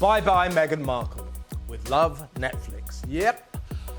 Bye-bye Meghan Markle. With love, Netflix. Yep.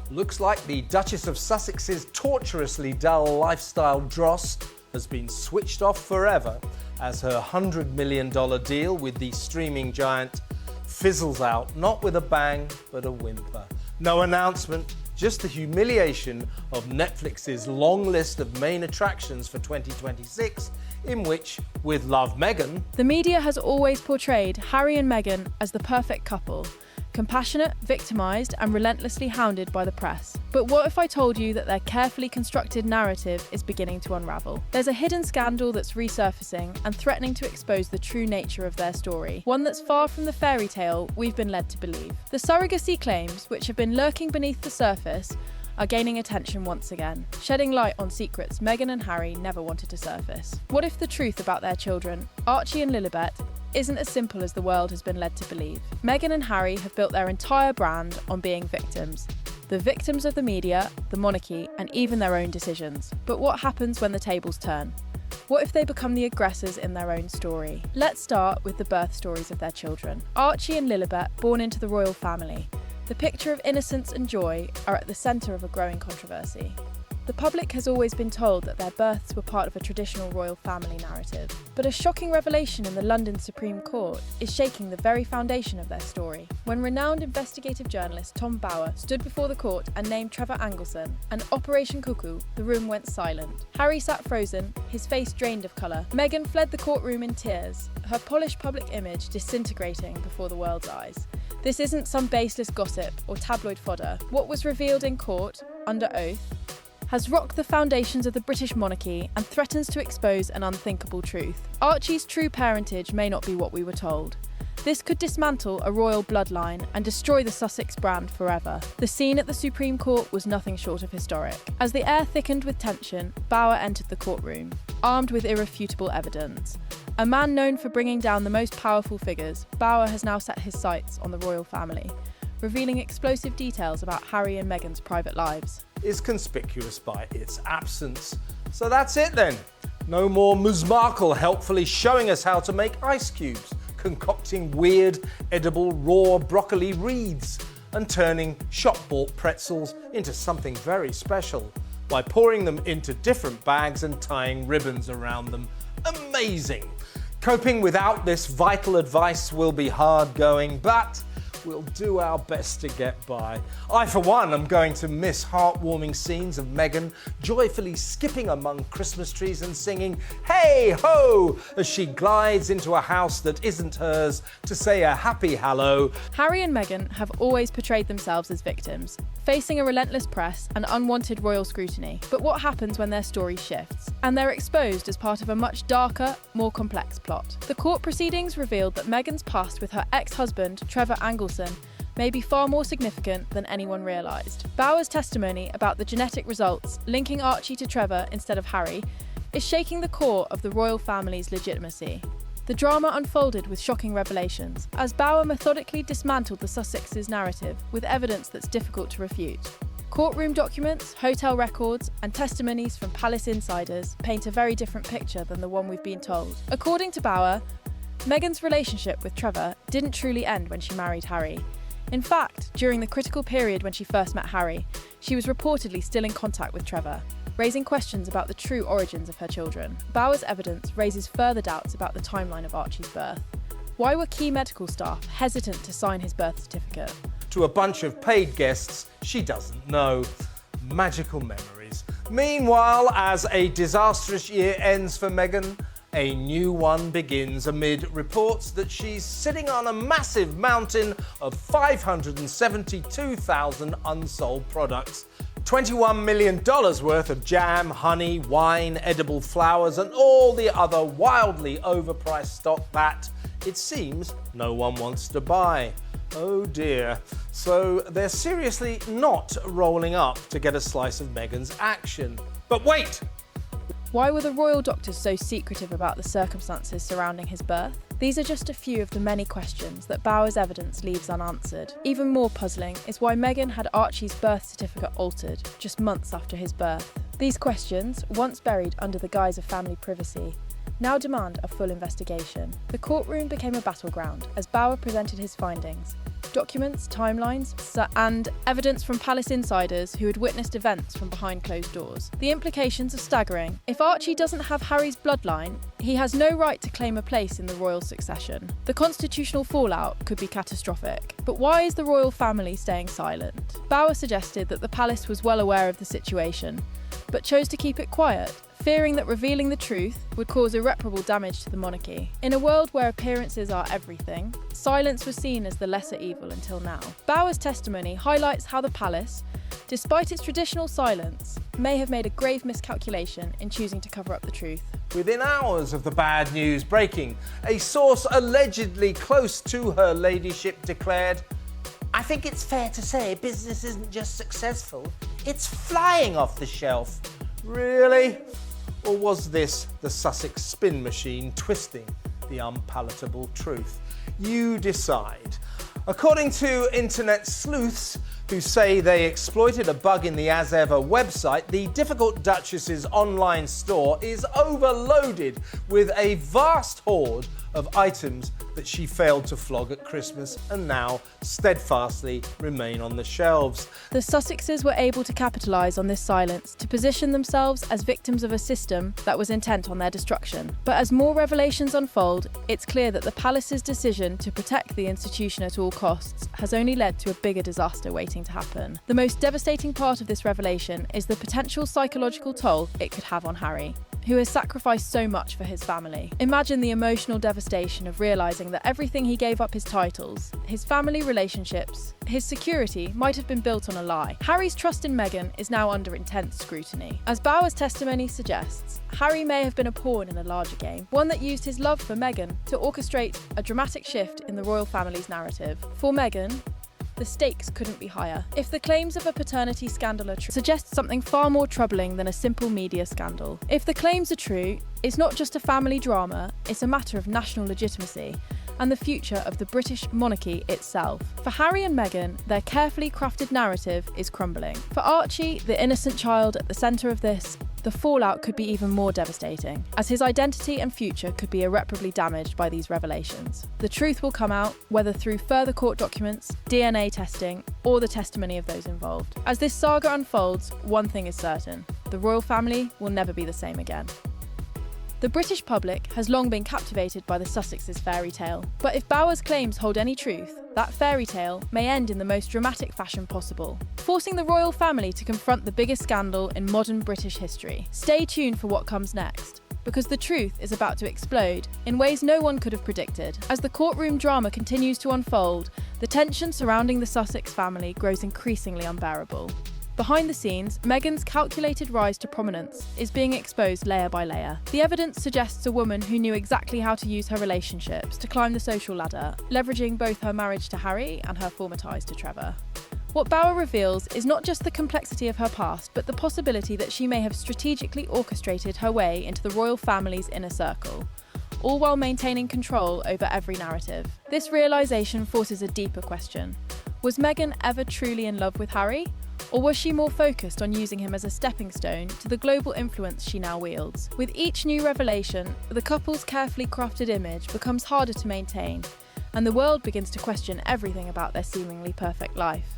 Looks like the Duchess of Sussex's torturously dull lifestyle dross has been switched off forever as her $100 million deal with the streaming giant fizzles out, not with a bang, but a whimper. No announcement, just the humiliation of Netflix's long list of main attractions for 2026, in which, with Love Meghan, the media has always portrayed Harry and Meghan as the perfect couple, compassionate, victimised and relentlessly hounded by the press. But what if I told you that their carefully constructed narrative is beginning to unravel? There's a hidden scandal that's resurfacing and threatening to expose the true nature of their story, one that's far from the fairy tale we've been led to believe. The surrogacy claims, which have been lurking beneath the surface, are gaining attention once again, shedding light on secrets Meghan and Harry never wanted to surface. What if the truth about their children, Archie and Lilibet, isn't as simple as the world has been led to believe? Meghan and Harry have built their entire brand on being victims. The victims of the media, the monarchy, and even their own decisions. But what happens when the tables turn? What if they become the aggressors in their own story? Let's start with the birth stories of their children. Archie and Lilibet, born into the royal family. The picture of innocence and joy are at the centre of a growing controversy. The public has always been told that their births were part of a traditional royal family narrative. But a shocking revelation in the London Supreme Court is shaking the very foundation of their story. When renowned investigative journalist Tom Bower stood before the court and named Trevor Engelson and Operation Cuckoo, the room went silent. Harry sat frozen, his face drained of colour. Meghan fled the courtroom in tears, her polished public image disintegrating before the world's eyes. This isn't some baseless gossip or tabloid fodder. What was revealed in court, under oath, has rocked the foundations of the British monarchy and threatens to expose an unthinkable truth. Archie's true parentage may not be what we were told. This could dismantle a royal bloodline and destroy the Sussex brand forever. The scene at the Supreme Court was nothing short of historic. As the air thickened with tension, Bower entered the courtroom, armed with irrefutable evidence. A man known for bringing down the most powerful figures, Bower has now set his sights on the royal family, revealing explosive details about Harry and Meghan's private lives. Is conspicuous by its absence. So that's it then. No more Ms. Markle helpfully showing us how to make ice cubes, concocting weird, edible, raw broccoli wreaths, and turning shop-bought pretzels into something very special by pouring them into different bags and tying ribbons around them. Amazing! Coping without this vital advice will be hard going, but we'll do our best to get by. I, for one, am going to miss heartwarming scenes of Meghan joyfully skipping among Christmas trees and singing "Hey Ho" as she glides into a house that isn't hers to say a happy hello. Harry and Meghan have always portrayed themselves as victims, facing a relentless press and unwanted royal scrutiny. But what happens when their story shifts? And they're exposed as part of a much darker, more complex plot. The court proceedings revealed that Meghan's past with her ex-husband, Trevor Engelson, may be far more significant than anyone realised. Bower's testimony about the genetic results linking Archie to Trevor instead of Harry is shaking the core of the royal family's legitimacy. The drama unfolded with shocking revelations, as Bower methodically dismantled the Sussex's narrative with evidence that's difficult to refute. Courtroom documents, hotel records, and testimonies from palace insiders paint a very different picture than the one we've been told. According to Bower, Meghan's relationship with Trevor didn't truly end when she married Harry. In fact, during the critical period when she first met Harry, she was reportedly still in contact with Trevor, raising questions about the true origins of her children. Bower's evidence raises further doubts about the timeline of Archie's birth. Why were key medical staff hesitant to sign his birth certificate? To a bunch of paid guests she doesn't know. Magical memories. Meanwhile, as a disastrous year ends for Meghan, a new one begins amid reports that she's sitting on a massive mountain of 572,000 unsold products. $21 million worth of jam, honey, wine, edible flowers, and all the other wildly overpriced stock that, it seems, no one wants to buy. Oh dear. So they're seriously not rolling up to get a slice of Meghan's action. But wait! Why were the royal doctors so secretive about the circumstances surrounding his birth? These are just a few of the many questions that Bower's evidence leaves unanswered. Even more puzzling is why Meghan had Archie's birth certificate altered just months after his birth. These questions, once buried under the guise of family privacy, now demand a full investigation. The courtroom became a battleground as Bauer presented his findings. Documents, timelines, and evidence from palace insiders who had witnessed events from behind closed doors. The implications are staggering. If Archie doesn't have Harry's bloodline, he has no right to claim a place in the royal succession. The constitutional fallout could be catastrophic. But why is the royal family staying silent? Bauer suggested that the palace was well aware of the situation, but chose to keep it quiet, fearing that revealing the truth would cause irreparable damage to the monarchy. In a world where appearances are everything, silence was seen as the lesser evil until now. Bauer's testimony highlights how the palace, despite its traditional silence, may have made a grave miscalculation in choosing to cover up the truth. Within hours of the bad news breaking, a source allegedly close to her ladyship declared, "I think it's fair to say business isn't just successful, it's flying off the shelf." Really? Or was this the Sussex spin machine twisting the unpalatable truth? You decide. According to internet sleuths who say they exploited a bug in the As Ever website, the Difficult Duchess's online store is overloaded with a vast hoard of items that she failed to flog at Christmas and now steadfastly remain on the shelves. The Sussexes were able to capitalise on this silence to position themselves as victims of a system that was intent on their destruction. But as more revelations unfold, it's clear that the palace's decision to protect the institution at all costs has only led to a bigger disaster waiting to happen. The most devastating part of this revelation is the potential psychological toll it could have on Harry, who has sacrificed so much for his family. Imagine the emotional devastation of realising that everything he gave up, his titles, his family relationships, his security, might have been built on a lie. Harry's trust in Meghan is now under intense scrutiny. As Bauer's testimony suggests, Harry may have been a pawn in a larger game, one that used his love for Meghan to orchestrate a dramatic shift in the royal family's narrative. For Meghan, the stakes couldn't be higher. If the claims of a paternity scandal are true, suggests something far more troubling than a simple media scandal. If the claims are true, it's not just a family drama, it's a matter of national legitimacy and the future of the British monarchy itself. For Harry and Meghan, their carefully crafted narrative is crumbling. For Archie, the innocent child at the centre of this, the fallout could be even more devastating, as his identity and future could be irreparably damaged by these revelations. The truth will come out, whether through further court documents, DNA testing, or the testimony of those involved. As this saga unfolds, one thing is certain: the royal family will never be the same again. The British public has long been captivated by the Sussexes' fairy tale. But if Bauer's claims hold any truth, that fairy tale may end in the most dramatic fashion possible, forcing the royal family to confront the biggest scandal in modern British history. Stay tuned for what comes next, because the truth is about to explode in ways no one could have predicted. As the courtroom drama continues to unfold, the tension surrounding the Sussex family grows increasingly unbearable. Behind the scenes, Meghan's calculated rise to prominence is being exposed layer by layer. The evidence suggests a woman who knew exactly how to use her relationships to climb the social ladder, leveraging both her marriage to Harry and her former ties to Trevor. What Bauer reveals is not just the complexity of her past, but the possibility that she may have strategically orchestrated her way into the royal family's inner circle, all while maintaining control over every narrative. This realisation forces a deeper question. Was Meghan ever truly in love with Harry? Or was she more focused on using him as a stepping stone to the global influence she now wields? With each new revelation, the couple's carefully crafted image becomes harder to maintain, and the world begins to question everything about their seemingly perfect life.